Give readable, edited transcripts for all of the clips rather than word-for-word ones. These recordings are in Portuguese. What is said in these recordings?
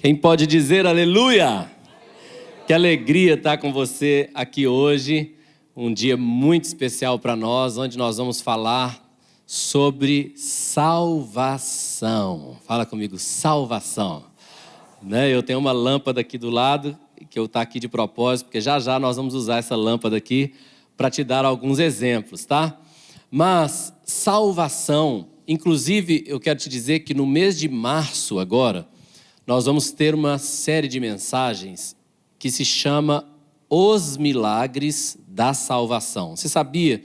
Quem pode dizer aleluia? Que alegria estar com você aqui hoje. Um dia muito especial para nós, onde nós vamos falar sobre salvação. Fala comigo, salvação. Eu tenho uma lâmpada aqui do lado, que eu estou aqui de propósito, porque já já nós vamos usar essa lâmpada aqui para te dar alguns exemplos, tá? Mas salvação, inclusive eu quero te dizer que no mês de março agora, nós vamos ter uma série de mensagens que se chama Os Milagres da Salvação. Você sabia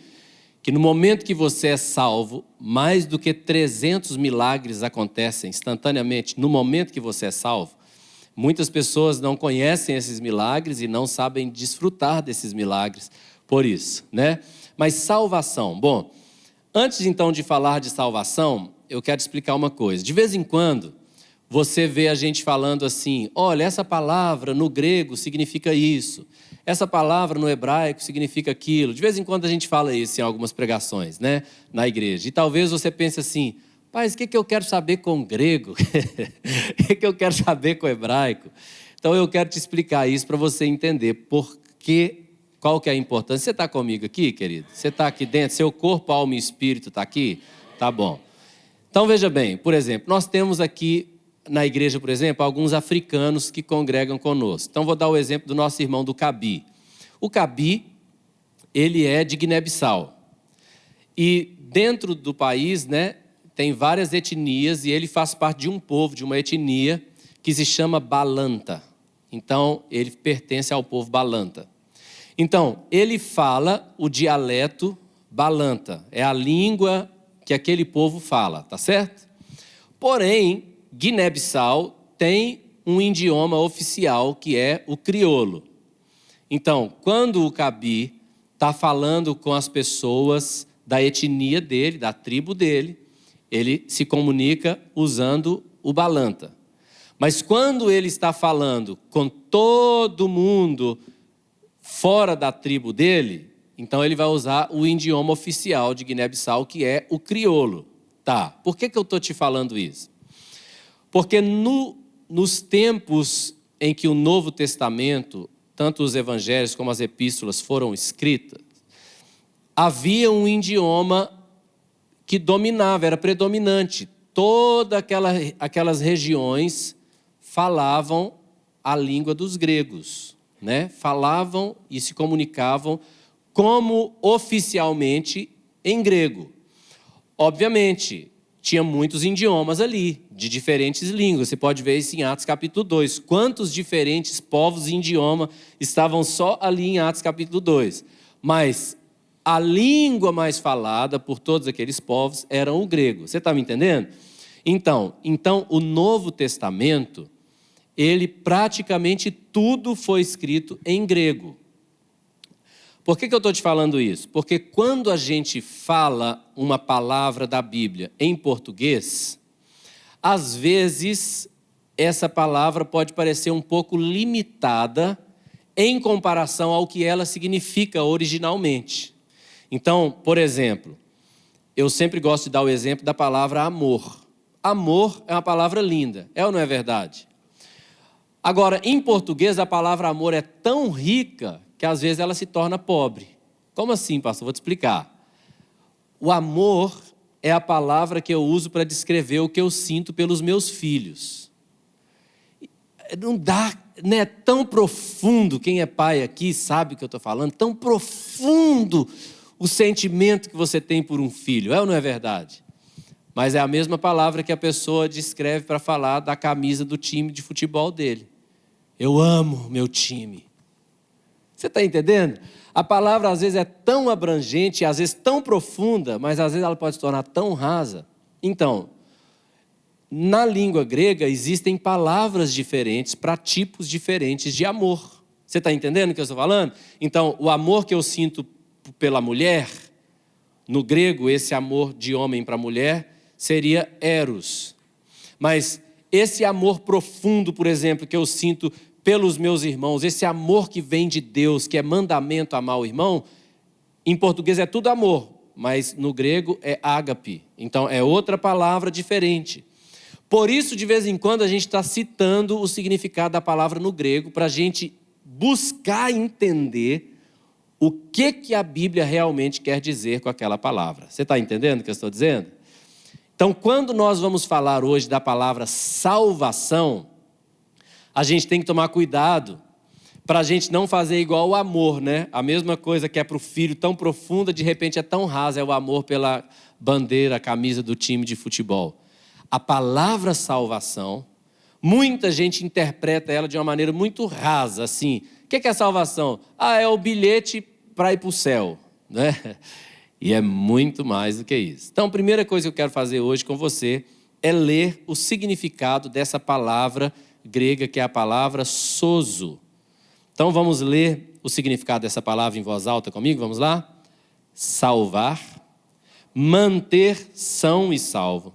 que no momento que você é salvo, mais do que 300 milagres acontecem instantaneamente no momento que você é salvo? Muitas pessoas não conhecem esses milagres e não sabem desfrutar desses milagres por isso, né? Mas salvação, bom, antes então de falar de salvação, eu quero te explicar uma coisa. De vez em quando, você vê a gente falando assim, olha, essa palavra no grego significa isso, essa palavra no hebraico significa aquilo. De vez em quando a gente fala isso em algumas pregações, né, na igreja. E talvez você pense assim, mas o que eu quero saber com o grego? O que eu quero saber com o hebraico? Então eu quero te explicar isso para você entender qual que é a importância. Você está comigo aqui, querido? Você está aqui dentro? Seu corpo, alma e espírito está aqui? Tá bom. Então veja bem, por exemplo, nós temos aqui na igreja, por exemplo, alguns africanos que congregam conosco. Então, vou dar o exemplo do nosso irmão do Cabi. O Cabi, ele é de Guiné-Bissau. E dentro do país, né, tem várias etnias e ele faz parte de um povo, de uma etnia, que se chama Balanta. Então, ele pertence ao povo Balanta. Então, ele fala o dialeto Balanta. É a língua que aquele povo fala, tá certo? Porém, Guiné-Bissau tem um idioma oficial que é o crioulo. Então, quando o Cabi está falando com as pessoas da etnia dele, da tribo dele, ele se comunica usando o balanta. Mas quando ele está falando com todo mundo fora da tribo dele, então ele vai usar o idioma oficial de Guiné-Bissau, que é o crioulo. Tá, por que eu estou te falando isso? Porque nos tempos em que o Novo Testamento, tanto os evangelhos como as epístolas foram escritas, havia um idioma que dominava, era predominante. Todas aquelas regiões falavam a língua dos gregos, né? Falavam e se comunicavam como oficialmente em grego. Obviamente, tinha muitos idiomas ali, de diferentes línguas. Você pode ver isso em Atos capítulo 2. Quantos diferentes povos e idioma estavam só ali em Atos capítulo 2. Mas a língua mais falada por todos aqueles povos era o grego. Você está me entendendo? Então, o Novo Testamento, ele praticamente tudo foi escrito em grego. Por que eu estou te falando isso? Porque quando a gente fala uma palavra da Bíblia em português, às vezes essa palavra pode parecer um pouco limitada em comparação ao que ela significa originalmente. Então, por exemplo, eu sempre gosto de dar o exemplo da palavra amor. Amor é uma palavra linda, é ou não é verdade? Agora, em português, a palavra amor é tão rica que às vezes ela se torna pobre. Como assim, pastor? Vou te explicar. O amor é a palavra que eu uso para descrever o que eu sinto pelos meus filhos. Não dá, né? É tão profundo, quem é pai aqui sabe o que eu estou falando, tão profundo o sentimento que você tem por um filho, é ou não é verdade? Mas é a mesma palavra que a pessoa descreve para falar da camisa do time de futebol dele. Eu amo meu time. Você está entendendo? A palavra às vezes é tão abrangente, às vezes tão profunda, mas às vezes ela pode se tornar tão rasa. Então, na língua grega existem palavras diferentes para tipos diferentes de amor. Você está entendendo o que eu estou falando? Então, o amor que eu sinto pela mulher, no grego, esse amor de homem para mulher, seria eros. Mas esse amor profundo, por exemplo, que eu sinto pelos meus irmãos, esse amor que vem de Deus, que é mandamento amar o irmão, em português é tudo amor, mas no grego é ágape. Então é outra palavra diferente. Por isso, de vez em quando, a gente está citando o significado da palavra no grego para a gente buscar entender o que a Bíblia realmente quer dizer com aquela palavra. Você está entendendo o que eu estou dizendo? Então, quando nós vamos falar hoje da palavra salvação, a gente tem que tomar cuidado para a gente não fazer igual o amor, né? A mesma coisa que é para o filho tão profunda, de repente é tão rasa, é o amor pela bandeira, a camisa do time de futebol. A palavra salvação, muita gente interpreta ela de uma maneira muito rasa, assim. O que é salvação? É o bilhete para ir para o céu, né? E é muito mais do que isso. Então, a primeira coisa que eu quero fazer hoje com você é ler o significado dessa palavra grega, que é a palavra sozo. Então, vamos ler o significado dessa palavra em voz alta comigo? Vamos lá? Salvar, manter são e salvo,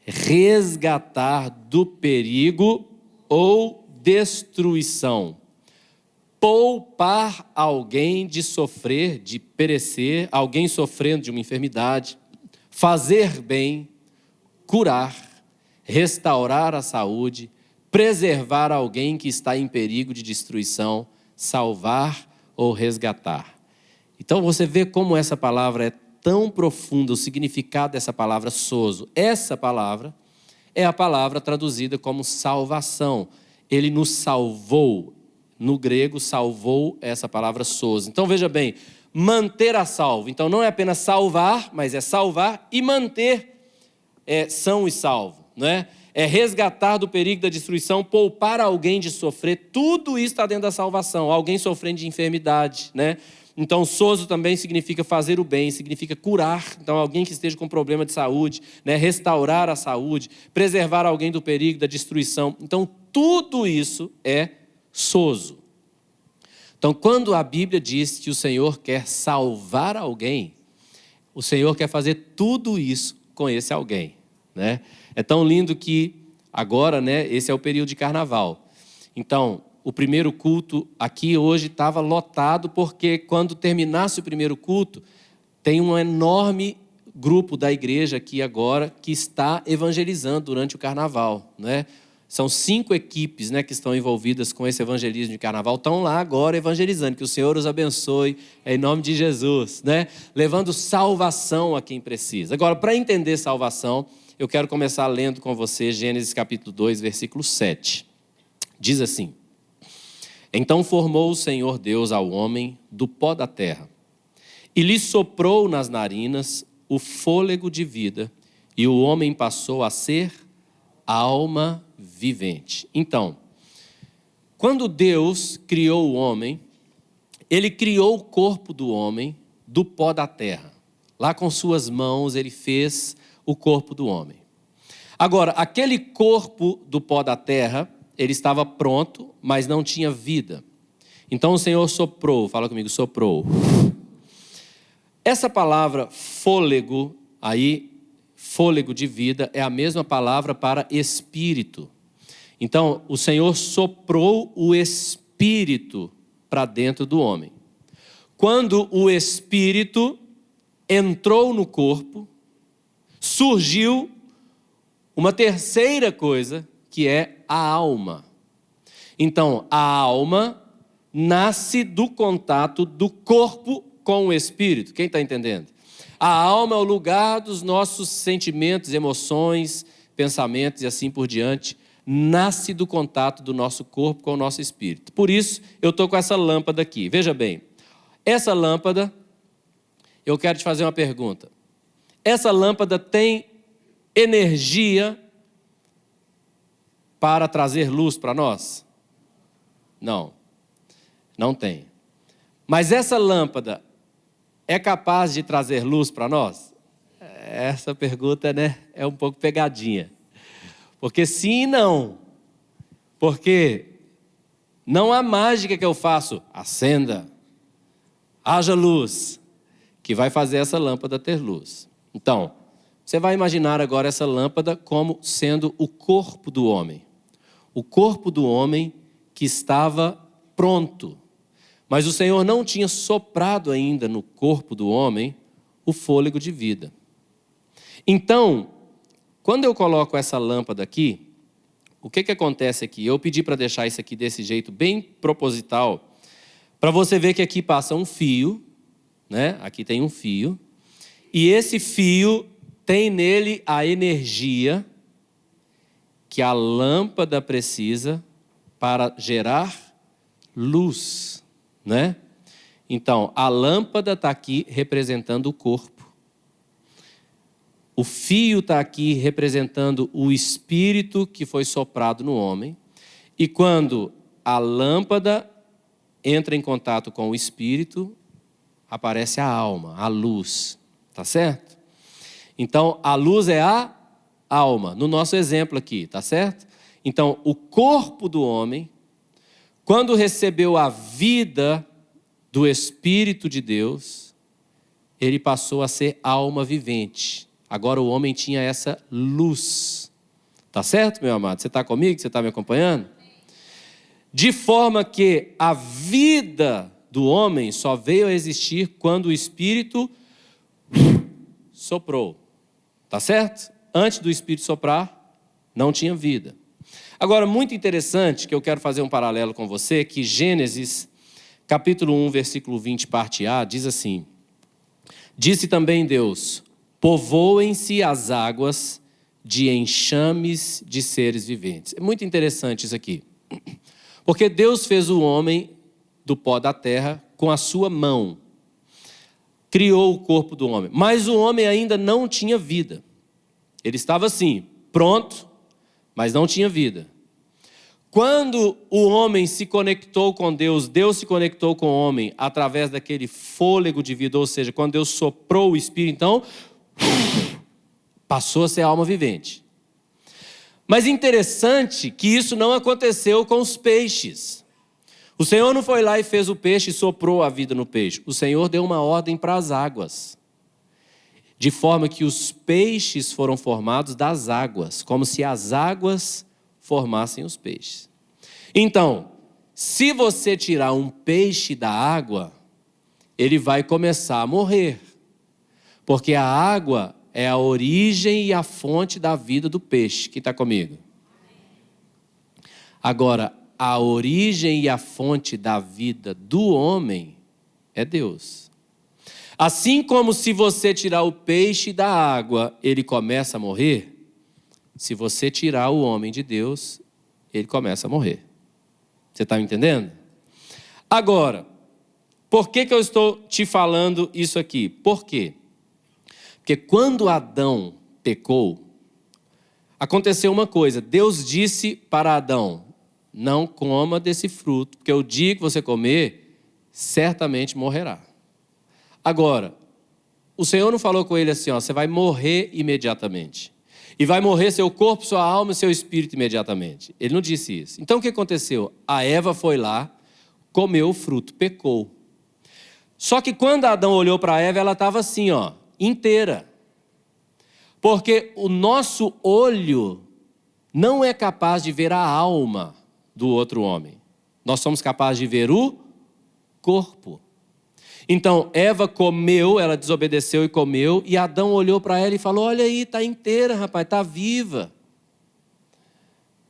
resgatar do perigo ou destruição, poupar alguém de sofrer, de perecer, alguém sofrendo de uma enfermidade, fazer bem, curar, restaurar a saúde, preservar alguém que está em perigo de destruição, salvar ou resgatar. Então você vê como essa palavra é tão profunda, o significado dessa palavra sozo. Essa palavra é a palavra traduzida como salvação. Ele nos salvou. No grego, salvou, essa palavra sozo. Então veja bem, manter a salvo. Então não é apenas salvar, mas é salvar e manter são e salvo, não é? É resgatar do perigo da destruição, poupar alguém de sofrer, tudo isso está dentro da salvação, alguém sofrendo de enfermidade, né? Então, sozo também significa fazer o bem, significa curar, então alguém que esteja com problema de saúde, né? Restaurar a saúde, preservar alguém do perigo da destruição. Então, tudo isso é sozo. Então, quando a Bíblia diz que o Senhor quer salvar alguém, o Senhor quer fazer tudo isso com esse alguém, né? É tão lindo que agora, né, esse é o período de carnaval. Então, o primeiro culto aqui hoje estava lotado, porque quando terminasse o primeiro culto, tem um enorme grupo da igreja aqui agora que está evangelizando durante o carnaval, né? São 5 equipes, né, que estão envolvidas com esse evangelismo de carnaval, estão lá agora evangelizando, que o Senhor os abençoe, em nome de Jesus, né? Levando salvação a quem precisa. Agora, para entender salvação, eu quero começar lendo com você Gênesis capítulo 2, versículo 7. Diz assim: Então formou o Senhor Deus ao homem do pó da terra, e lhe soprou nas narinas o fôlego de vida, e o homem passou a ser alma vivente. Então, quando Deus criou o homem, ele criou o corpo do homem do pó da terra. Lá com suas mãos ele fez o corpo do homem. Agora, aquele corpo do pó da terra, ele estava pronto, mas não tinha vida. Então o Senhor soprou, fala comigo, soprou. Essa palavra fôlego, aí, fôlego de vida, é a mesma palavra para espírito. Então, o Senhor soprou o espírito para dentro do homem. Quando o espírito entrou no corpo, surgiu uma terceira coisa, que é a alma. Então, a alma nasce do contato do corpo com o espírito. Quem está entendendo? A alma é o lugar dos nossos sentimentos, emoções, pensamentos e assim por diante. Nasce do contato do nosso corpo com o nosso espírito. Por isso, eu estou com essa lâmpada aqui. Veja bem, essa lâmpada, eu quero te fazer uma pergunta. Essa lâmpada tem energia para trazer luz para nós? Não, não tem. Mas essa lâmpada é capaz de trazer luz para nós? Essa pergunta, né, é um pouco pegadinha. Porque sim e não. Porque não há mágica que eu faço, acenda, haja luz, que vai fazer essa lâmpada ter luz. Então, você vai imaginar agora essa lâmpada como sendo o corpo do homem. O corpo do homem que estava pronto. Mas o Senhor não tinha soprado ainda no corpo do homem o fôlego de vida. Então, quando eu coloco essa lâmpada aqui, o que acontece aqui? Eu pedi para deixar isso aqui desse jeito bem proposital, para você ver que aqui passa um fio, né? Aqui tem um fio, e esse fio tem nele a energia que a lâmpada precisa para gerar luz, né? Então, a lâmpada está aqui representando o corpo. O fio está aqui representando o espírito que foi soprado no homem. E quando a lâmpada entra em contato com o espírito, aparece a alma, a luz. Tá certo? Então, a luz é a alma, no nosso exemplo aqui, tá certo? Então, o corpo do homem, quando recebeu a vida do Espírito de Deus, ele passou a ser alma vivente. Agora o homem tinha essa luz. Tá certo, meu amado? Você está comigo? Você está me acompanhando? De forma que a vida do homem só veio a existir quando o Espírito soprou. Tá certo? Antes do Espírito soprar, não tinha vida. Agora, muito interessante, que eu quero fazer um paralelo com você, que Gênesis, capítulo 1, versículo 20, parte A, diz assim: disse também Deus: povoem-se as águas de enxames de seres viventes. É muito interessante isso aqui. Porque Deus fez o homem do pó da terra com a sua mão. Criou o corpo do homem. Mas o homem ainda não tinha vida. Ele estava assim, pronto, mas não tinha vida. Quando o homem se conectou com Deus, Deus se conectou com o homem através daquele fôlego de vida, ou seja, quando Deus soprou o Espírito, então, passou a ser alma vivente. Mas interessante que isso não aconteceu com os peixes. O Senhor não foi lá e fez o peixe e soprou a vida no peixe. O Senhor deu uma ordem para as águas, de forma que os peixes foram formados das águas, como se as águas formassem os peixes. Então, se você tirar um peixe da água, ele vai começar a morrer, porque a água é a origem e a fonte da vida do peixe. Quem está comigo? Agora, a origem e a fonte da vida do homem é Deus. Assim como se você tirar o peixe da água, ele começa a morrer, se você tirar o homem de Deus, ele começa a morrer. Você está me entendendo? Agora, por que eu estou te falando isso aqui? Por quê? Porque quando Adão pecou, aconteceu uma coisa. Deus disse para Adão: não coma desse fruto, porque o dia que você comer, certamente morrerá. Agora, o Senhor não falou com ele assim, ó, você vai morrer imediatamente. E vai morrer seu corpo, sua alma e seu espírito imediatamente. Ele não disse isso. Então o que aconteceu? A Eva foi lá, comeu o fruto, pecou. Só que quando Adão olhou para Eva, ela estava assim, ó, inteira. Porque o nosso olho não é capaz de ver a alma do outro homem. Nós somos capazes de ver o corpo. Então, Eva comeu, ela desobedeceu e comeu, e Adão olhou para ela e falou: olha aí, está inteira, rapaz, está viva.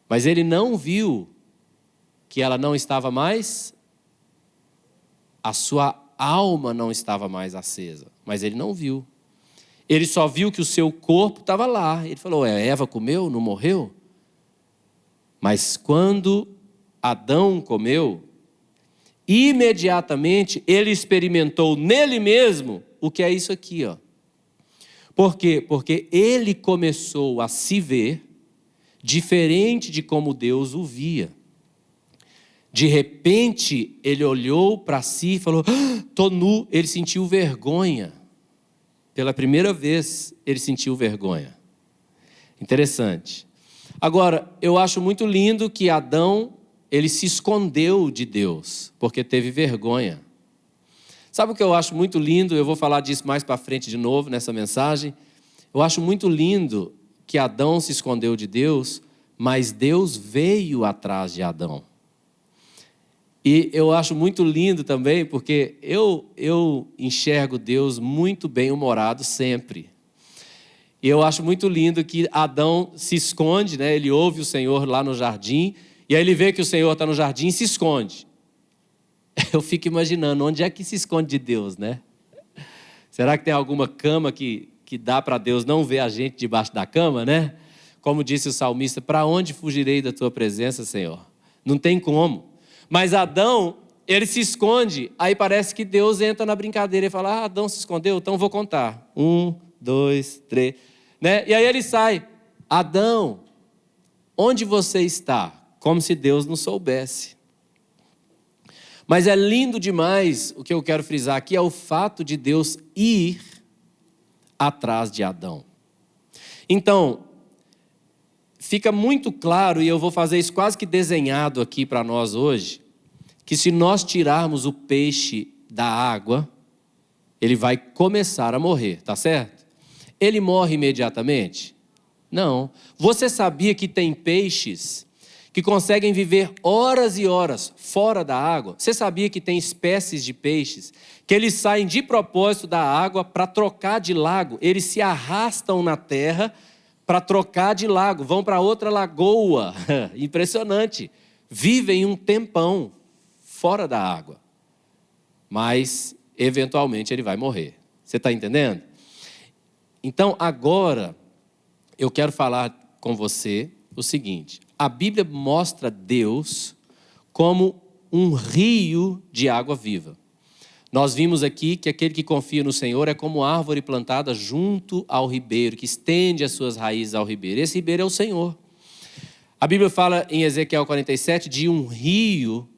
Mas ele não viu que ela não estava mais, a sua alma não estava mais acesa. Mas ele não viu. Ele só viu que o seu corpo estava lá. Ele falou: Eva comeu, não morreu? Mas quando Adão comeu, imediatamente ele experimentou nele mesmo o que é isso aqui, ó. Por quê? Porque ele começou a se ver diferente de como Deus o via. De repente, ele olhou para si e falou: estou nu. Ele sentiu vergonha. Pela primeira vez, ele sentiu vergonha. Interessante. Agora, eu acho muito lindo que Adão, ele se escondeu de Deus, porque teve vergonha. Sabe o que eu acho muito lindo? Eu vou falar disso mais para frente de novo nessa mensagem. Eu acho muito lindo que Adão se escondeu de Deus, mas Deus veio atrás de Adão. E eu acho muito lindo também, porque eu enxergo Deus muito bem-humorado sempre. E eu acho muito lindo que Adão se esconde, né? Ele ouve o Senhor lá no jardim, e aí ele vê que o Senhor está no jardim e se esconde. Eu fico imaginando, onde é que se esconde de Deus, né? Será que tem alguma cama que dá para Deus não ver a gente debaixo da cama, né? Como disse o salmista, para onde fugirei da tua presença, Senhor? Não tem como. Mas Adão, ele se esconde, aí parece que Deus entra na brincadeira e fala, Adão se escondeu, então vou contar. 1, 2, 3, né? E aí ele sai, Adão, onde você está? Como se Deus não soubesse. Mas é lindo demais, o que eu quero frisar aqui é o fato de Deus ir atrás de Adão. Então, fica muito claro, e eu vou fazer isso quase que desenhado aqui para nós hoje, que se nós tirarmos o peixe da água, ele vai começar a morrer, tá certo? Ele morre imediatamente? Não. Você sabia que tem peixes que conseguem viver horas e horas fora da água? Você sabia que tem espécies de peixes que eles saem de propósito da água para trocar de lago? Eles se arrastam na terra para trocar de lago, vão para outra lagoa. Impressionante. Vivem um tempão fora da água. Mas, eventualmente, ele vai morrer. Você está entendendo? Então, agora, eu quero falar com você o seguinte. A Bíblia mostra Deus como um rio de água viva. Nós vimos aqui que aquele que confia no Senhor é como árvore plantada junto ao ribeiro, que estende as suas raízes ao ribeiro. Esse ribeiro é o Senhor. A Bíblia fala em Ezequiel 47 de um rio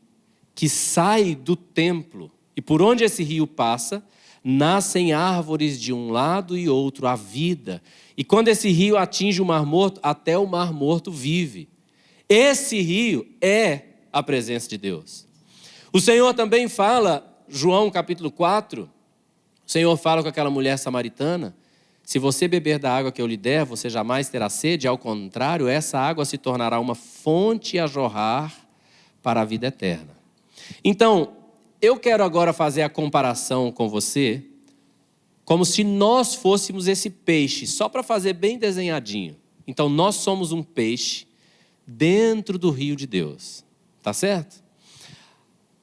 que sai do templo. E por onde esse rio passa, nascem árvores de um lado e outro, a vida. E quando esse rio atinge o Mar Morto, até o Mar Morto vive. Esse rio é a presença de Deus. O Senhor também fala, João capítulo 4, o Senhor fala com aquela mulher samaritana, se você beber da água que eu lhe der, você jamais terá sede, ao contrário, essa água se tornará uma fonte a jorrar para a vida eterna. Então, eu quero agora fazer a comparação com você, como se nós fôssemos esse peixe, só para fazer bem desenhadinho. Então, nós somos um peixe dentro do rio de Deus, tá certo?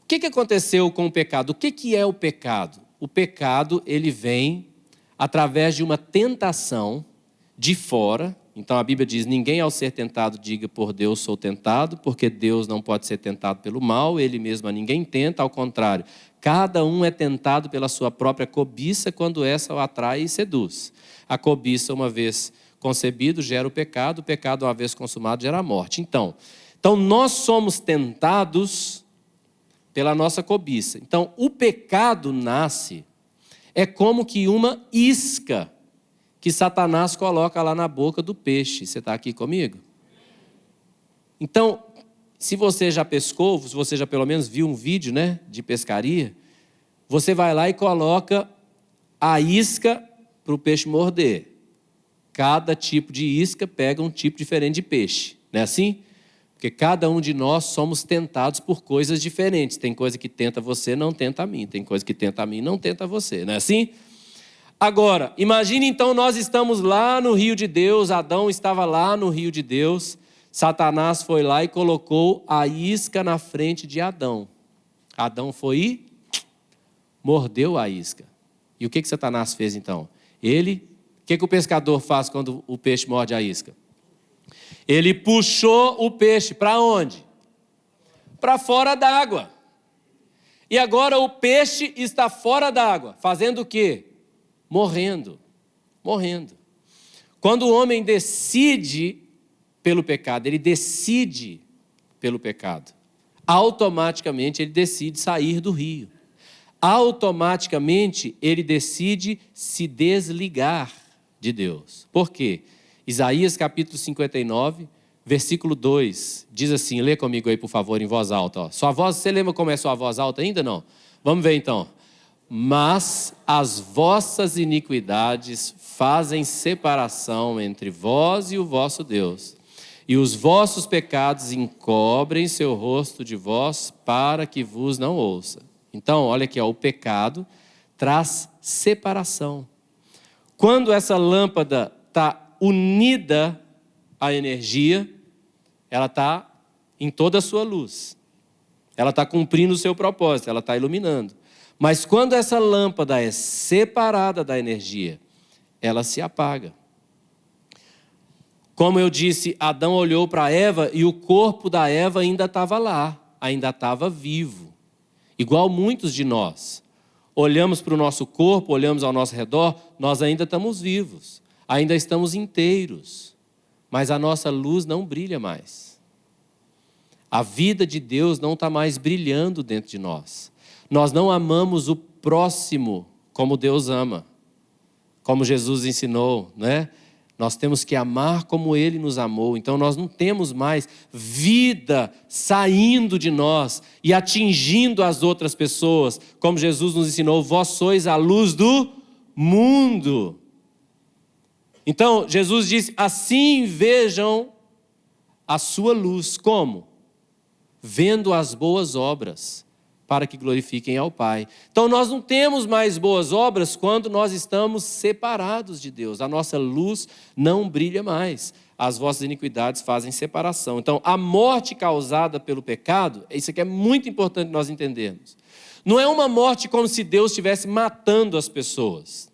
O que aconteceu com o pecado? O que é o pecado? O pecado, ele vem através de uma tentação de fora. Então a Bíblia diz, ninguém ao ser tentado diga por Deus sou tentado, porque Deus não pode ser tentado pelo mal, ele mesmo a ninguém tenta, ao contrário. Cada um é tentado pela sua própria cobiça quando essa o atrai e seduz. A cobiça, uma vez concebido, gera o pecado uma vez consumado, gera a morte. Então nós somos tentados pela nossa cobiça. Então, o pecado nasce, é como que uma isca que Satanás coloca lá na boca do peixe. Você está aqui comigo? Então, se você já pescou, se você já pelo menos viu um vídeo, né, de pescaria, você vai lá e coloca a isca para o peixe morder. Cada tipo de isca pega um tipo diferente de peixe, não é assim? Porque cada um de nós somos tentados por coisas diferentes. Tem coisa que tenta você, não tenta a mim. Tem coisa que tenta a mim, não tenta você. Não é assim? Agora, imagine então nós estamos lá no rio de Deus. Adão estava lá no rio de Deus. Satanás foi lá e colocou a isca na frente de Adão. Adão foi e mordeu a isca. E o que Satanás fez então? O que o pescador faz quando o peixe morde a isca? Ele puxou o peixe para onde? Para fora d'água. E agora o peixe está fora d'água, fazendo o quê? Morrendo. Quando o homem decide pelo pecado, ele decide pelo pecado, automaticamente ele decide sair do rio. Automaticamente ele decide se desligar de Deus. Por quê? Isaías capítulo 59, versículo 2, diz assim, lê comigo aí por favor em voz alta. Ó. Sua voz, você lembra como é sua voz alta ainda? Não? Vamos ver então. Mas as vossas iniquidades fazem separação entre vós e o vosso Deus, e os vossos pecados encobrem seu rosto de vós para que vos não ouça. Então, olha aqui, ó, o pecado traz separação. Quando essa lâmpada está unida à energia, ela está em toda a sua luz. Ela está cumprindo o seu propósito, ela está iluminando. Mas quando essa lâmpada é separada da energia, ela se apaga. Como eu disse, Adão olhou para Eva e o corpo da Eva ainda estava lá, ainda estava vivo. Igual muitos de nós. Olhamos para o nosso corpo, olhamos ao nosso redor, nós ainda estamos vivos, ainda estamos inteiros. Mas a nossa luz não brilha mais. A vida de Deus não está mais brilhando dentro de nós. Nós não amamos o próximo como Deus ama, como Jesus ensinou, né? Nós temos que amar como Ele nos amou. Então nós não temos mais vida saindo de nós e atingindo as outras pessoas. Como Jesus nos ensinou, vós sois a luz do mundo. Então Jesus disse, assim vejam a sua luz. Como? Vendo as boas obras, para que glorifiquem ao Pai. Então nós não temos mais boas obras quando nós estamos separados de Deus. A nossa luz não brilha mais. As vossas iniquidades fazem separação. Então a morte causada pelo pecado, isso aqui é muito importante nós entendermos. Não é uma morte como se Deus estivesse matando as pessoas.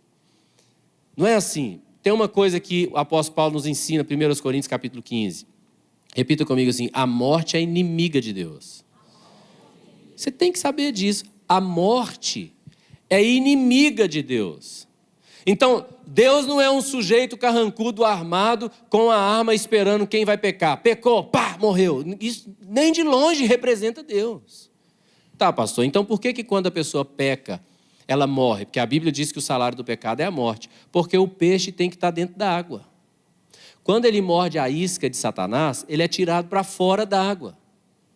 Não é assim. Tem uma coisa que o apóstolo Paulo nos ensina, 1 Coríntios capítulo 15. Repita comigo assim, a morte é inimiga de Deus. Você tem que saber disso. A morte é inimiga de Deus. Então, Deus não é um sujeito carrancudo armado com a arma esperando quem vai pecar. Pecou, pá, morreu. Isso nem de longe representa Deus. Tá, pastor, então por que quando a pessoa peca, ela morre? Porque a Bíblia diz que o salário do pecado é a morte. Porque o peixe tem que estar dentro da água. Quando ele morde a isca de Satanás, ele é tirado para fora da água.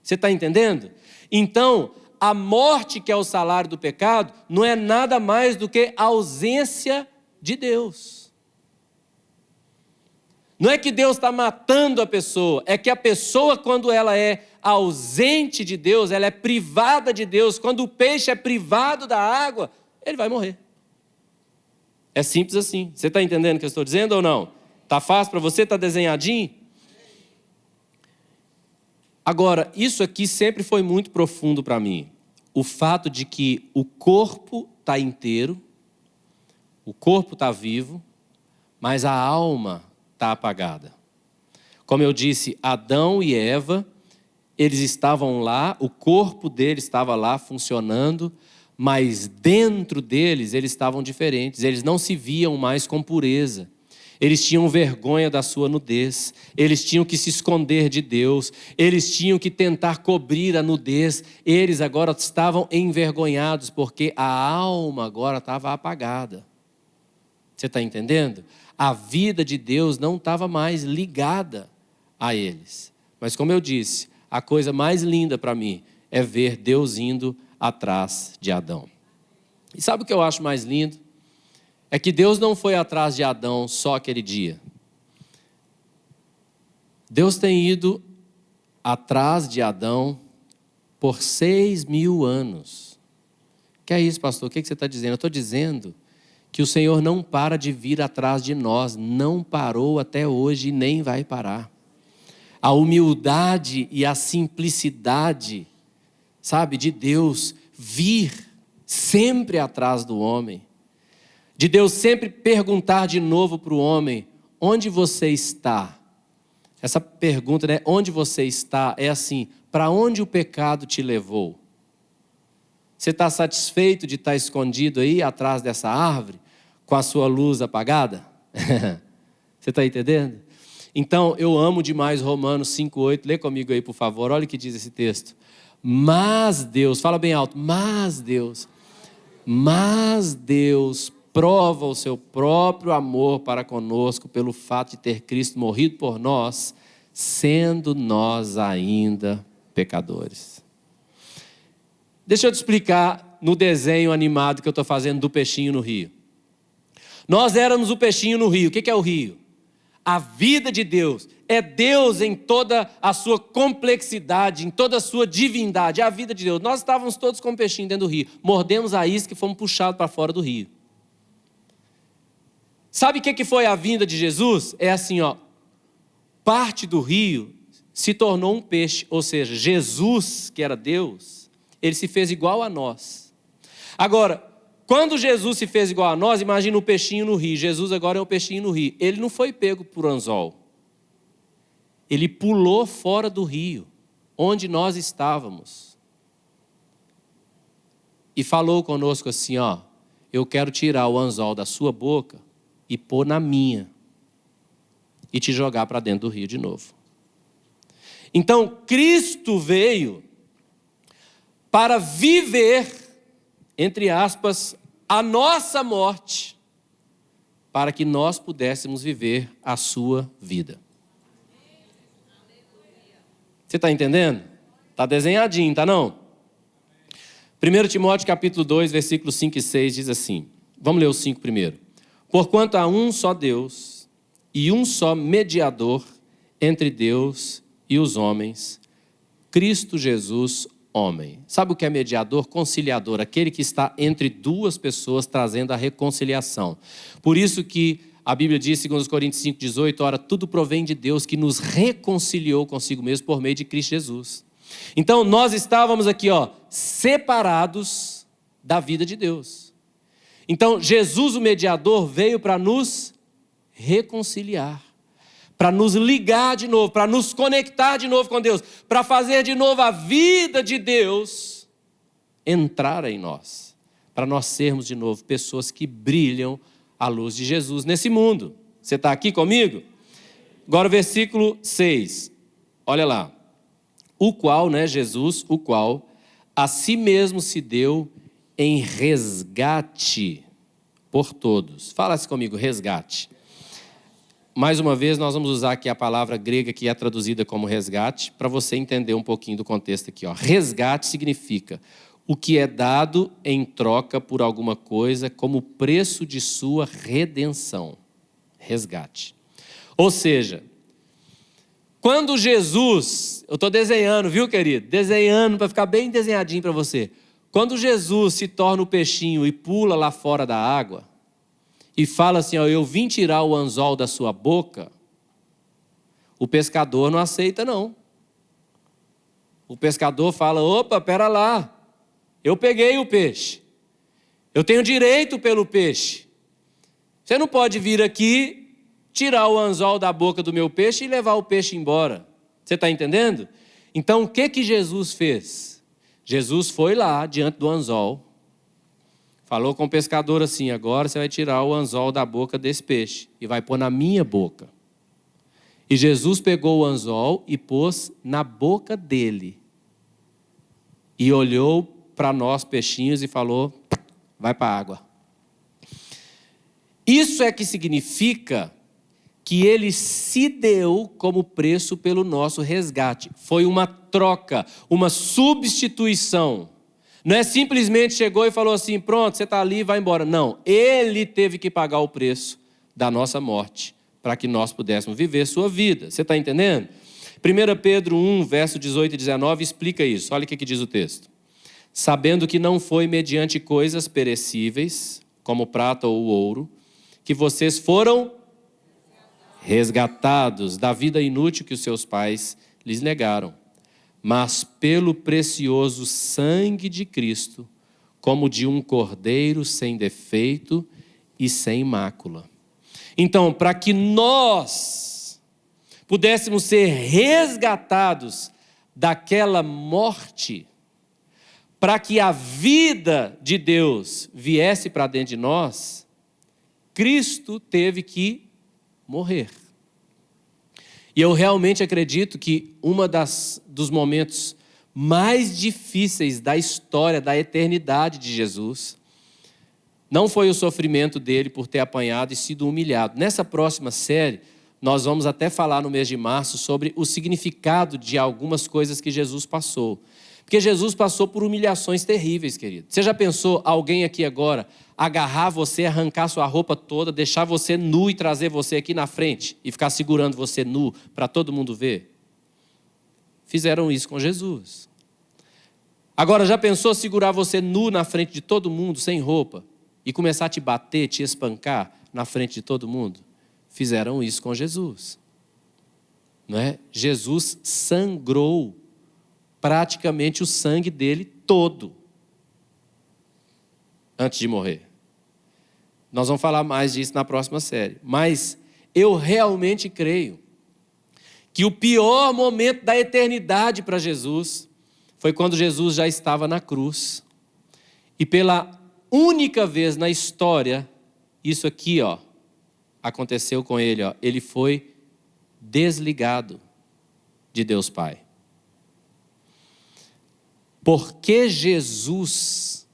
Você está entendendo? Então, a morte que é o salário do pecado não é nada mais do que a ausência de Deus. Não é que Deus está matando a pessoa, é que a pessoa, quando ela é ausente de Deus, ela é privada de Deus. Quando o peixe é privado da água, ele vai morrer. É simples assim. Você está entendendo o que eu estou dizendo ou não? Está fácil para você? Está desenhadinho? Agora, isso aqui sempre foi muito profundo para mim. O fato de que o corpo está inteiro, o corpo está vivo, mas a alma está apagada. Como eu disse, Adão e Eva, eles estavam lá, o corpo deles estava lá funcionando, mas dentro deles eles estavam diferentes, eles não se viam mais com pureza. Eles tinham vergonha da sua nudez, eles tinham que se esconder de Deus, eles tinham que tentar cobrir a nudez, eles agora estavam envergonhados, porque a alma agora estava apagada. Você está entendendo? A vida de Deus não estava mais ligada a eles. Mas como eu disse, a coisa mais linda para mim é ver Deus indo atrás de Adão. E sabe o que eu acho mais lindo? É que Deus não foi atrás de Adão só aquele dia. Deus tem ido atrás de Adão por 6.000 anos. Que é isso, pastor? O que você está dizendo? Eu estou dizendo que o Senhor não para de vir atrás de nós. Não parou até hoje e nem vai parar. A humildade e a simplicidade, sabe, de Deus vir sempre atrás do homem. De Deus sempre perguntar de novo para o homem, onde você está? Essa pergunta, né? Onde você está? É assim, para onde o pecado te levou? Você está satisfeito de estar escondido aí atrás dessa árvore, com a sua luz apagada? Você está entendendo? Então, eu amo demais Romanos 5,8. Lê comigo aí, por favor. Olha o que diz esse texto. Mas Deus, fala bem alto, mas Deus prova o seu próprio amor para conosco pelo fato de ter Cristo morrido por nós, sendo nós ainda pecadores. Deixa eu te explicar no desenho animado que eu estou fazendo do peixinho no rio. Nós éramos o peixinho no rio. O que é o rio? A vida de Deus. É Deus em toda a sua complexidade, em toda a sua divindade. É a vida de Deus. Nós estávamos todos como peixinho dentro do rio. Mordemos a isca e fomos puxados para fora do rio. Sabe o que foi a vinda de Jesus? É assim, ó, parte do rio se tornou um peixe, ou seja, Jesus, que era Deus, ele se fez igual a nós. Agora, quando Jesus se fez igual a nós, imagina um peixinho no rio. Jesus agora é um peixinho no rio. Ele não foi pego por anzol. Ele pulou fora do rio, onde nós estávamos. E falou conosco assim, ó, eu quero tirar o anzol da sua boca e pôr na minha. E te jogar para dentro do rio de novo. Então, Cristo veio para viver, entre aspas, a nossa morte, para que nós pudéssemos viver a sua vida. Você está entendendo? Está desenhadinho, tá não? 1 Timóteo capítulo 2, versículos 5 e 6 diz assim, vamos ler o 5 primeiro. Porquanto há um só Deus e um só mediador entre Deus e os homens, Cristo Jesus, homem. Sabe o que é mediador? Conciliador, aquele que está entre duas pessoas trazendo a reconciliação. Por isso que a Bíblia diz, segundo Coríntios 5,18, ora, tudo provém de Deus que nos reconciliou consigo mesmo por meio de Cristo Jesus. Então, nós estávamos aqui, ó, separados da vida de Deus. Então, Jesus, o mediador, veio para nos reconciliar, para nos ligar de novo, para nos conectar de novo com Deus, para fazer de novo a vida de Deus entrar em nós, para nós sermos de novo pessoas que brilham à luz de Jesus nesse mundo. Você está aqui comigo? Agora o versículo 6, olha lá. O qual, né, Jesus, o qual a si mesmo se deu em resgate por todos. Fala-se comigo, resgate. Mais uma vez, nós vamos usar aqui a palavra grega que é traduzida como resgate, para você entender um pouquinho do contexto aqui. Ó. Resgate significa o que é dado em troca por alguma coisa como preço de sua redenção. Resgate. Ou seja, quando Jesus, eu estou desenhando, viu, querido? Desenhando para ficar bem desenhadinho para você. Quando Jesus se torna o peixinho e pula lá fora da água, e fala assim, ó, eu vim tirar o anzol da sua boca, o pescador não aceita, não. O pescador fala, opa, pera lá, eu peguei o peixe, eu tenho direito pelo peixe. Você não pode vir aqui, tirar o anzol da boca do meu peixe e levar o peixe embora. Você está entendendo? Então, o que Jesus fez? Jesus foi lá, diante do anzol, falou com o pescador assim, agora você vai tirar o anzol da boca desse peixe e vai pôr na minha boca. E Jesus pegou o anzol e pôs na boca dele. E olhou para nós peixinhos e falou, vai para a água. Isso é que significa que ele se deu como preço pelo nosso resgate. Foi uma troca, uma substituição. Não é simplesmente chegou e falou assim, pronto, você está ali e vai embora. Não, ele teve que pagar o preço da nossa morte para que nós pudéssemos viver sua vida. Você está entendendo? 1 Pedro 1, verso 18 e 19 explica isso. Olha o que diz o texto. Sabendo que não foi mediante coisas perecíveis, como prata ou ouro, que vocês foram resgatados da vida inútil que os seus pais lhes negaram, mas pelo precioso sangue de Cristo, como de um cordeiro sem defeito e sem mácula. Então, para que nós pudéssemos ser resgatados daquela morte, para que a vida de Deus viesse para dentro de nós, Cristo teve que morrer. E eu realmente acredito que dos momentos mais difíceis da história, da eternidade de Jesus, não foi o sofrimento dele por ter apanhado e sido humilhado. Nessa próxima série, nós vamos até falar no mês de março sobre o significado de algumas coisas que Jesus passou. Porque Jesus passou por humilhações terríveis, querido. Você já pensou alguém aqui agora agarrar você, arrancar sua roupa toda, deixar você nu e trazer você aqui na frente e ficar segurando você nu para todo mundo ver? Fizeram isso com Jesus. Agora, já pensou segurar você nu na frente de todo mundo, sem roupa, e começar a te bater, te espancar, na frente de todo mundo? Fizeram isso com Jesus. Não é? Jesus sangrou praticamente o sangue dele todo antes de morrer. Nós vamos falar mais disso na próxima série. Mas eu realmente creio que o pior momento da eternidade para Jesus foi quando Jesus já estava na cruz. E pela única vez na história, isso aqui, aconteceu com ele. Ele foi desligado de Deus Pai. Porque Jesus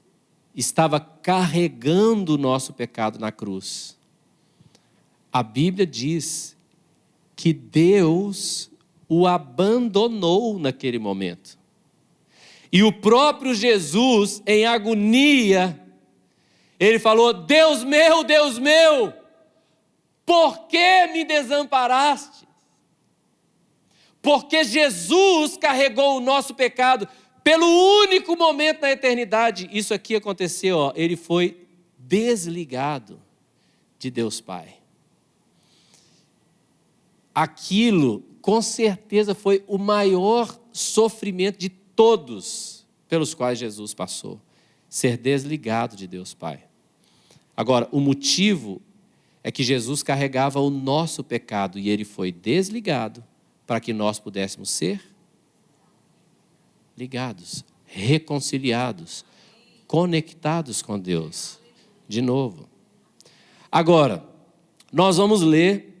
estava carregando o nosso pecado na cruz. A Bíblia diz que Deus o abandonou naquele momento. E o próprio Jesus, em agonia, ele falou: Deus meu, por que me desamparaste? Porque Jesus carregou o nosso pecado pelo único momento na eternidade. Isso aqui aconteceu, ele foi desligado de Deus Pai. Aquilo, com certeza, foi o maior sofrimento de todos pelos quais Jesus passou. Ser desligado de Deus Pai. Agora, o motivo é que Jesus carregava o nosso pecado e ele foi desligado para que nós pudéssemos ser ligados, reconciliados, conectados com Deus. De novo. Agora, nós vamos ler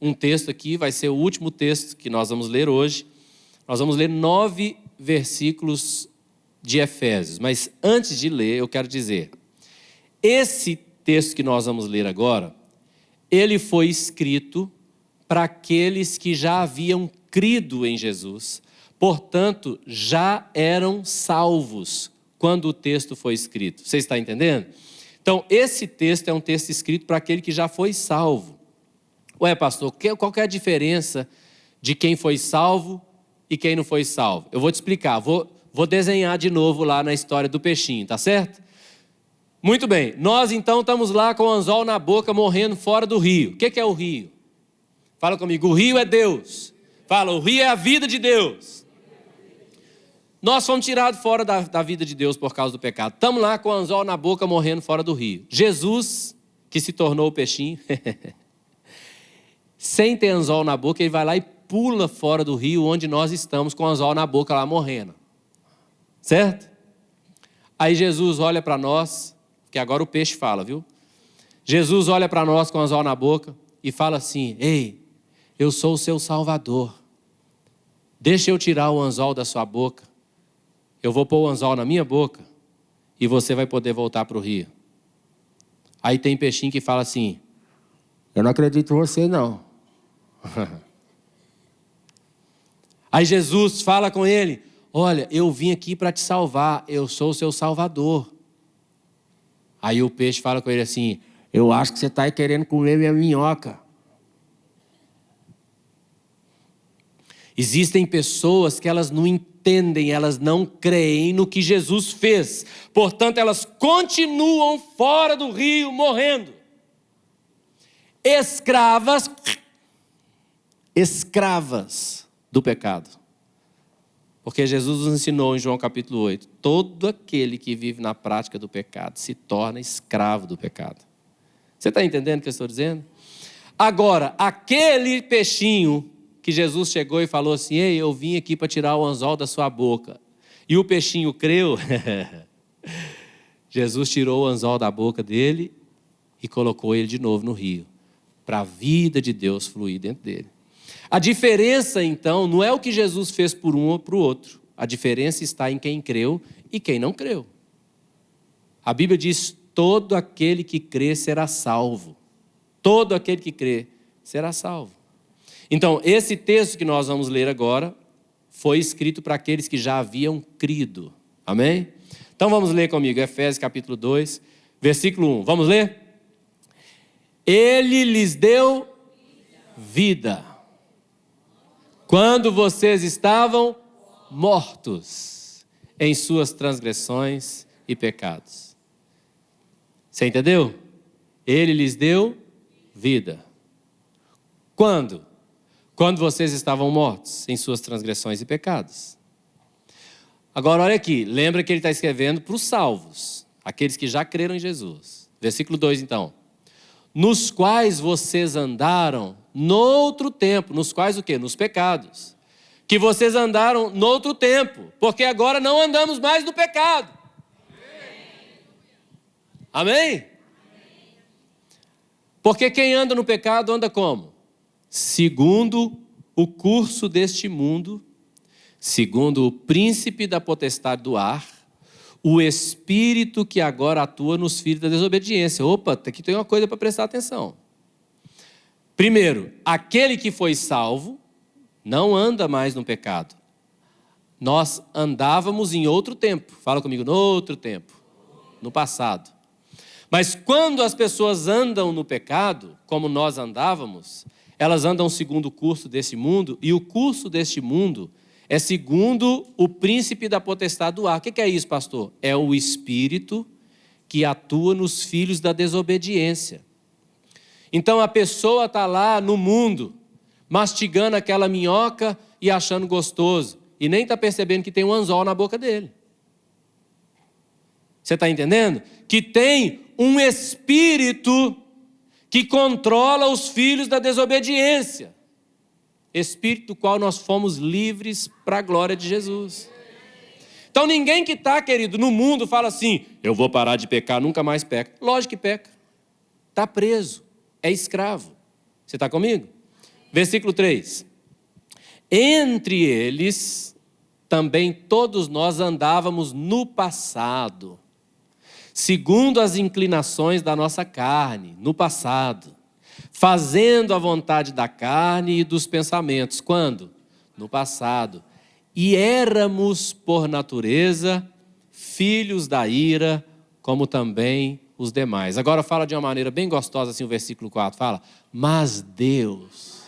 um texto aqui, vai ser o último texto que nós vamos ler hoje. Nós vamos ler 9 versículos de Efésios. Mas antes de ler, eu quero dizer, esse texto que nós vamos ler agora, ele foi escrito para aqueles que já haviam crido em Jesus. Portanto, já eram salvos quando o texto foi escrito. Você está entendendo? Então, esse texto é um texto escrito para aquele que já foi salvo. Ué, pastor, qual que é a diferença de quem foi salvo e quem não foi salvo? Eu vou te explicar, vou desenhar de novo lá na história do peixinho, tá certo? Muito bem, nós então estamos lá com o anzol na boca, morrendo fora do rio. O que é o rio? Fala comigo, o rio é Deus. Fala, o rio é a vida de Deus. Nós fomos tirados fora da vida de Deus por causa do pecado. Estamos lá com o anzol na boca, morrendo fora do rio. Jesus, que se tornou o peixinho, sem ter anzol na boca, ele vai lá e pula fora do rio onde nós estamos com o anzol na boca lá morrendo. Certo? Aí Jesus olha para nós, que agora o peixe fala, viu? Jesus olha para nós com o anzol na boca e fala assim: ei, eu sou o seu Salvador. Deixa eu tirar o anzol da sua boca. Eu vou pôr o anzol na minha boca e você vai poder voltar para o rio. Aí tem peixinho que fala assim: eu não acredito em você não. Aí Jesus fala com ele: olha, eu vim aqui para te salvar, eu sou o seu Salvador. Aí o peixe fala com ele assim: eu acho que você está aí querendo comer minha minhoca. Existem pessoas que elas não entendem, elas não creem no que Jesus fez. Portanto, elas continuam fora do rio, morrendo. Escravas do pecado. Porque Jesus nos ensinou em João capítulo 8, todo aquele que vive na prática do pecado se torna escravo do pecado. Você está entendendo o que eu estou dizendo? Agora, aquele peixinho que Jesus chegou e falou assim: ei, eu vim aqui para tirar o anzol da sua boca. E o peixinho creu. Jesus tirou o anzol da boca dele e colocou ele de novo no rio, para a vida de Deus fluir dentro dele. A diferença, então, não é o que Jesus fez por um ou para o outro. A diferença está em quem creu e quem não creu. A Bíblia diz: todo aquele que crê será salvo. Todo aquele que crê será salvo. Então, esse texto que nós vamos ler agora foi escrito para aqueles que já haviam crido. Amém? Então vamos ler comigo, Efésios capítulo 2, versículo 1. Vamos ler? Ele lhes deu vida quando vocês estavam mortos em suas transgressões e pecados. Você entendeu? Ele lhes deu vida. Quando? Quando vocês estavam mortos em suas transgressões e pecados. Agora olha aqui, lembra que ele está escrevendo para os salvos, aqueles que já creram em Jesus. Versículo 2 então. Nos quais vocês andaram noutro tempo. Nos quais o quê? Nos pecados. Que vocês andaram noutro tempo, porque agora não andamos mais no pecado. Amém? Porque quem anda no pecado anda como? Segundo o curso deste mundo, segundo o príncipe da potestade do ar, o espírito que agora atua nos filhos da desobediência. Opa, aqui tem uma coisa para prestar atenção. Primeiro, aquele que foi salvo não anda mais no pecado. Nós andávamos em outro tempo. Fala comigo, no outro tempo. No passado. Mas quando as pessoas andam no pecado, como nós andávamos, elas andam segundo o curso desse mundo, e o curso deste mundo é segundo o príncipe da potestade do ar. O que é isso, pastor? É o espírito que atua nos filhos da desobediência. Então a pessoa está lá no mundo, mastigando aquela minhoca e achando gostoso, e nem está percebendo que tem um anzol na boca dele. Você está entendendo? Que tem um espírito que controla os filhos da desobediência. Espírito do qual nós fomos livres para a glória de Jesus. Então ninguém que está, querido, no mundo fala assim, eu vou parar de pecar, nunca mais peca. Lógico que peca. Está preso, é escravo. Você está comigo? Versículo 3. Entre eles, também todos nós andávamos no passado, segundo as inclinações da nossa carne, no passado, fazendo a vontade da carne e dos pensamentos. Quando? No passado. E éramos, por natureza, filhos da ira, como também os demais. Agora fala de uma maneira bem gostosa, assim, o versículo 4, fala, mas Deus,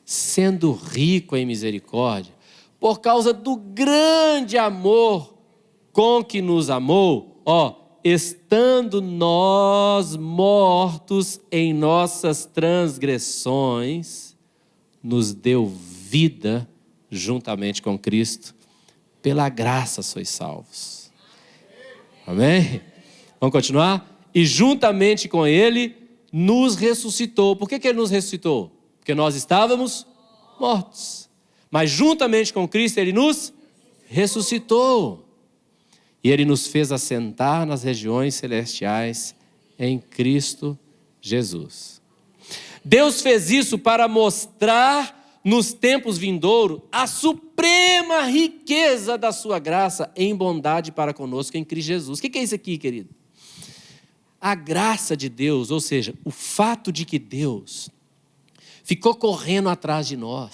sendo rico em misericórdia, por causa do grande amor com que nos amou, estando nós mortos em nossas transgressões, nos deu vida juntamente com Cristo. Pela graça sois salvos. Amém? Vamos continuar? E juntamente com Ele nos ressuscitou. Por que Ele nos ressuscitou? Porque nós estávamos mortos. Mas juntamente com Cristo Ele nos ressuscitou. E Ele nos fez assentar nas regiões celestiais em Cristo Jesus. Deus fez isso para mostrar nos tempos vindouros a suprema riqueza da sua graça em bondade para conosco em Cristo Jesus. O que é isso aqui, querido? A graça de Deus, ou seja, o fato de que Deus ficou correndo atrás de nós.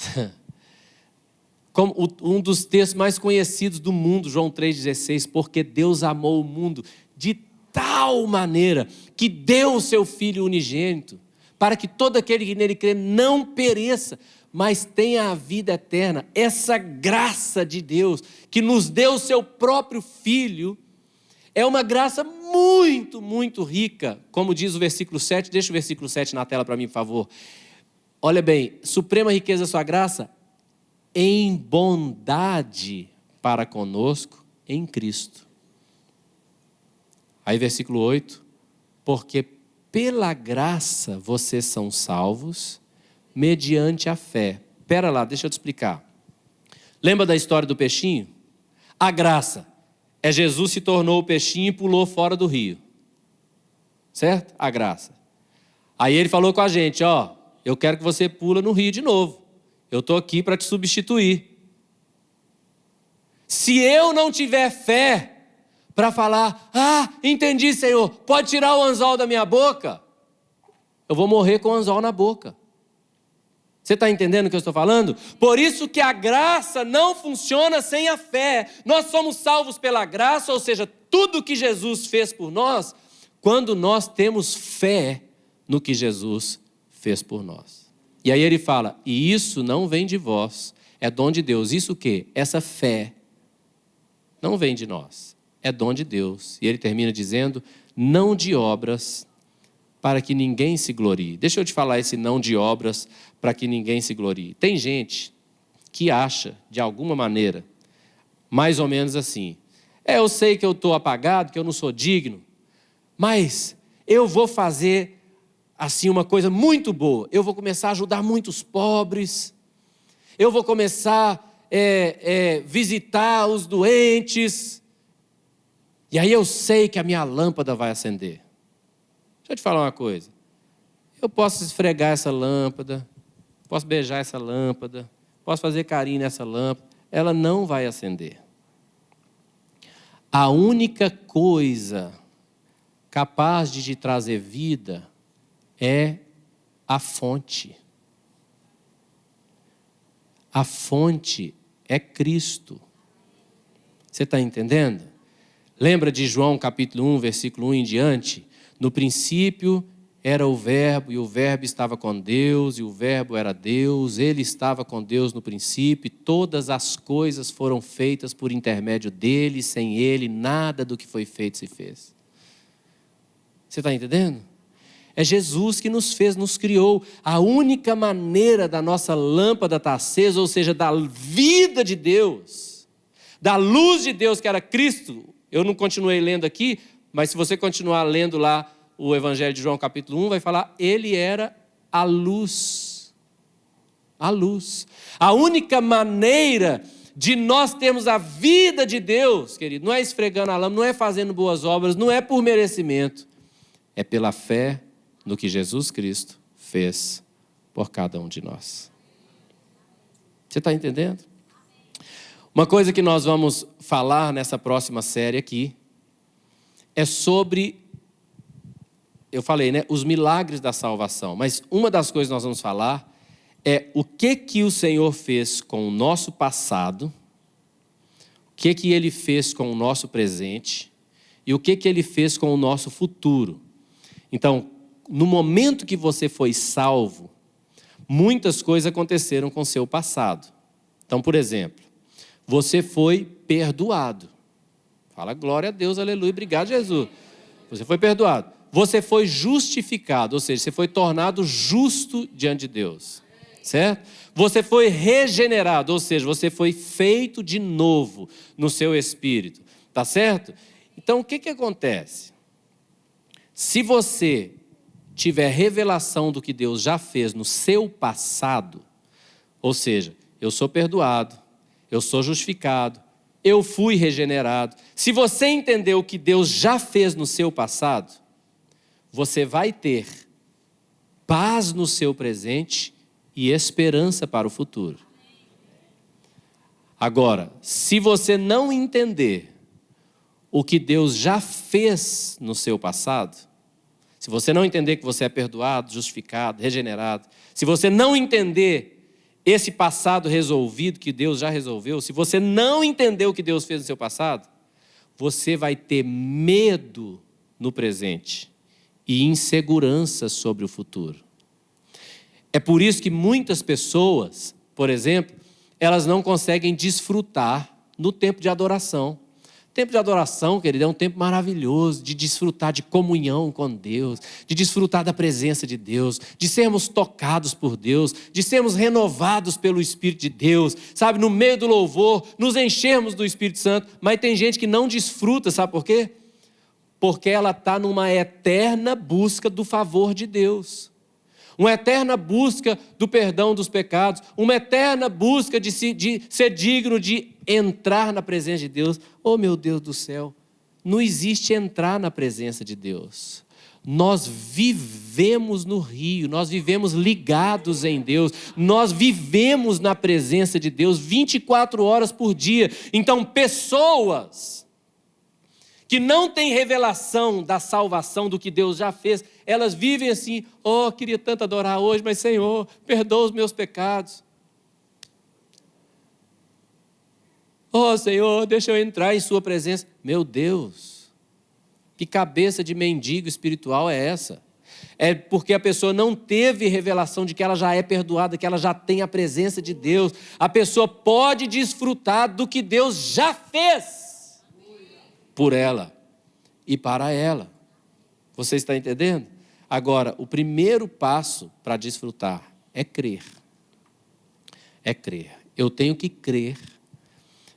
Como um dos textos mais conhecidos do mundo, João 3,16, porque Deus amou o mundo de tal maneira que deu o seu Filho unigênito, para que todo aquele que nele crê não pereça, mas tenha a vida eterna. Essa graça de Deus, que nos deu o seu próprio Filho, é uma graça muito, muito rica, como diz o versículo 7, deixa o versículo 7 na tela para mim, por favor. Olha bem, suprema riqueza da sua graça, em bondade para conosco em Cristo. Aí versículo 8, porque pela graça vocês são salvos, mediante a fé. Espera lá, deixa eu te explicar. Lembra da história do peixinho? A graça é Jesus se tornou o peixinho e pulou fora do rio. Certo? A graça. Aí ele falou com a gente, eu quero que você pula no rio de novo. Eu estou aqui para te substituir. Se eu não tiver fé para falar, entendi, Senhor, pode tirar o anzol da minha boca, eu vou morrer com o anzol na boca. Você está entendendo o que eu estou falando? Por isso que a graça não funciona sem a fé. Nós somos salvos pela graça, ou seja, tudo que Jesus fez por nós, quando nós temos fé no que Jesus fez por nós. E aí ele fala, e isso não vem de vós, é dom de Deus. Isso o quê? Essa fé não vem de nós, é dom de Deus. E ele termina dizendo, não de obras, para que ninguém se glorie. Deixa eu te falar esse não de obras para que ninguém se glorie. Tem gente que acha, de alguma maneira, mais ou menos assim: eu sei que eu estou apagado, que eu não sou digno, mas eu vou fazer assim uma coisa muito boa. Eu vou começar a ajudar muitos pobres, eu vou começar a visitar os doentes, e aí eu sei que a minha lâmpada vai acender. Deixa eu te falar uma coisa: eu posso esfregar essa lâmpada, posso beijar essa lâmpada, posso fazer carinho nessa lâmpada, ela não vai acender. A única coisa capaz de te trazer vida é a fonte. A fonte é Cristo. Você está entendendo? Lembra de João capítulo 1, versículo 1 em diante? No princípio era o Verbo, e o Verbo estava com Deus, e o Verbo era Deus, ele estava com Deus no princípio, e todas as coisas foram feitas por intermédio dele, sem ele, nada do que foi feito se fez. Você está entendendo? É Jesus que nos fez, nos criou. A única maneira da nossa lâmpada estar acesa, ou seja, da vida de Deus, da luz de Deus que era Cristo. Eu não continuei lendo aqui, mas se você continuar lendo lá o Evangelho de João capítulo 1, vai falar: ele era a luz. A luz. A única maneira de nós termos a vida de Deus, querido, não é esfregando a lâmpada, não é fazendo boas obras, não é por merecimento. É pela fé no que Jesus Cristo fez por cada um de nós. Você está entendendo? Uma coisa que nós vamos falar nessa próxima série aqui é sobre, eu falei, né, os milagres da salvação. Mas uma das coisas que nós vamos falar é o que o Senhor fez com o nosso passado, o que Ele fez com o nosso presente e o que Ele fez com o nosso futuro. Então, no momento que você foi salvo, muitas coisas aconteceram com o seu passado. Então, por exemplo, você foi perdoado. Fala glória a Deus, aleluia, obrigado Jesus. Você foi perdoado. Você foi justificado, ou seja, você foi tornado justo diante de Deus. Certo? Você foi regenerado, ou seja, você foi feito de novo no seu espírito. Tá certo? Então, o que acontece? Se você tiver revelação do que Deus já fez no seu passado, ou seja, eu sou perdoado, eu sou justificado, eu fui regenerado. Se você entender o que Deus já fez no seu passado, você vai ter paz no seu presente e esperança para o futuro. Agora, se você não entender o que Deus já fez no seu passado, se você não entender que você é perdoado, justificado, regenerado, se você não entender esse passado resolvido que Deus já resolveu, se você não entender o que Deus fez no seu passado, você vai ter medo no presente e insegurança sobre o futuro. É por isso que muitas pessoas, por exemplo, elas não conseguem desfrutar no tempo de adoração. O tempo de adoração, querido, é um tempo maravilhoso de desfrutar de comunhão com Deus, de desfrutar da presença de Deus, de sermos tocados por Deus, de sermos renovados pelo Espírito de Deus, sabe, no meio do louvor, nos enchermos do Espírito Santo. Mas tem gente que não desfruta, sabe por quê? Porque ela está numa eterna busca do favor de Deus. Uma eterna busca do perdão dos pecados, uma eterna busca de ser digno de entrar na presença de Deus. Oh, meu Deus do céu, não existe entrar na presença de Deus. Nós vivemos no rio, nós vivemos ligados em Deus, nós vivemos na presença de Deus 24 horas por dia. Então, pessoas que não têm revelação da salvação, do que Deus já fez, elas vivem assim: oh, queria tanto adorar hoje, mas Senhor, perdoa os meus pecados. Oh, Senhor, deixa eu entrar em sua presença. Meu Deus, que cabeça de mendigo espiritual é essa? É porque a pessoa não teve revelação de que ela já é perdoada, que ela já tem a presença de Deus. A pessoa pode desfrutar do que Deus já fez por ela e para ela. Você está entendendo? Agora, o primeiro passo para desfrutar é crer. É crer. Eu tenho que crer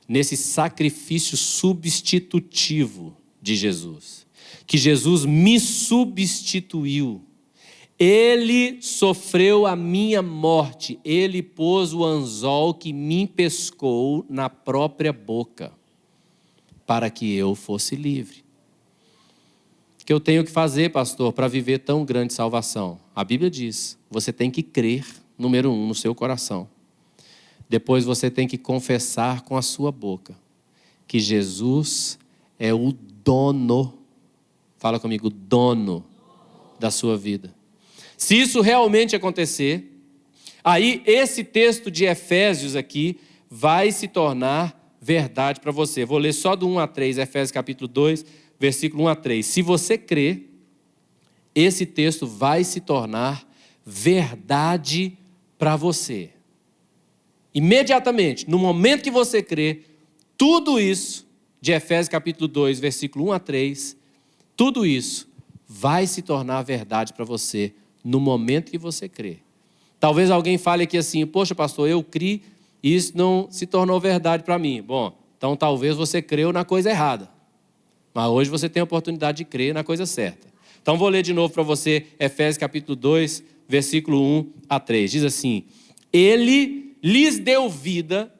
nesse sacrifício substitutivo de Jesus. Que Jesus me substituiu. Ele sofreu a minha morte. Ele pôs o anzol que me pescou na própria boca, para que eu fosse livre. O que eu tenho que fazer, pastor, para viver tão grande salvação? A Bíblia diz, você tem que crer, número 1, no seu coração. Depois você tem que confessar com a sua boca que Jesus é o dono, fala comigo, dono da sua vida. Se isso realmente acontecer, aí esse texto de Efésios aqui vai se tornar verdade para você. Vou ler só do 1 a 3, Efésios capítulo 2, versículo 1 a 3. Se você crer, esse texto vai se tornar verdade para você. Imediatamente, no momento que você crê, tudo isso, de Efésios capítulo 2, versículo 1 a 3, tudo isso vai se tornar verdade para você no momento que você crê. Talvez alguém fale aqui assim, poxa pastor, eu criei e isso não se tornou verdade para mim. Bom, então talvez você creu na coisa errada. Mas hoje você tem a oportunidade de crer na coisa certa. Então vou ler de novo para você, Efésios capítulo 2, versículo 1 a 3. Diz assim, Ele lhes deu vida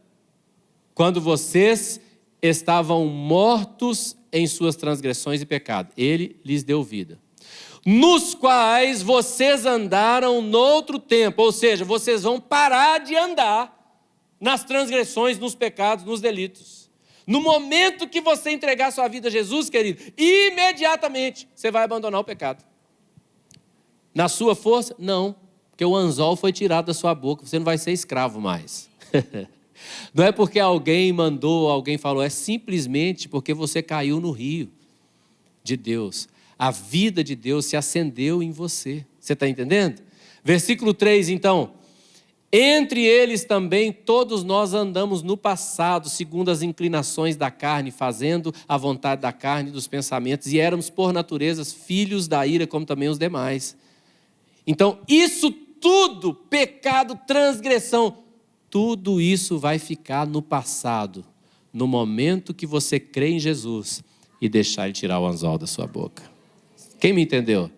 quando vocês estavam mortos em suas transgressões e pecados. Ele lhes deu vida. Nos quais vocês andaram noutro tempo. Ou seja, vocês vão parar de andar nas transgressões, nos pecados, nos delitos. No momento que você entregar sua vida a Jesus, querido, imediatamente você vai abandonar o pecado. Na sua força? Não, porque o anzol foi tirado da sua boca, você não vai ser escravo mais. Não é porque alguém mandou, alguém falou, é simplesmente porque você caiu no rio de Deus. A vida de Deus se acendeu em você. Você está entendendo? Versículo 3, então. Entre eles também todos nós andamos no passado, segundo as inclinações da carne, fazendo a vontade da carne e dos pensamentos, e éramos por natureza filhos da ira, como também os demais. Então, isso tudo, pecado, transgressão, tudo isso vai ficar no passado, no momento que você crê em Jesus e deixar Ele tirar o anzol da sua boca. Quem me entendeu?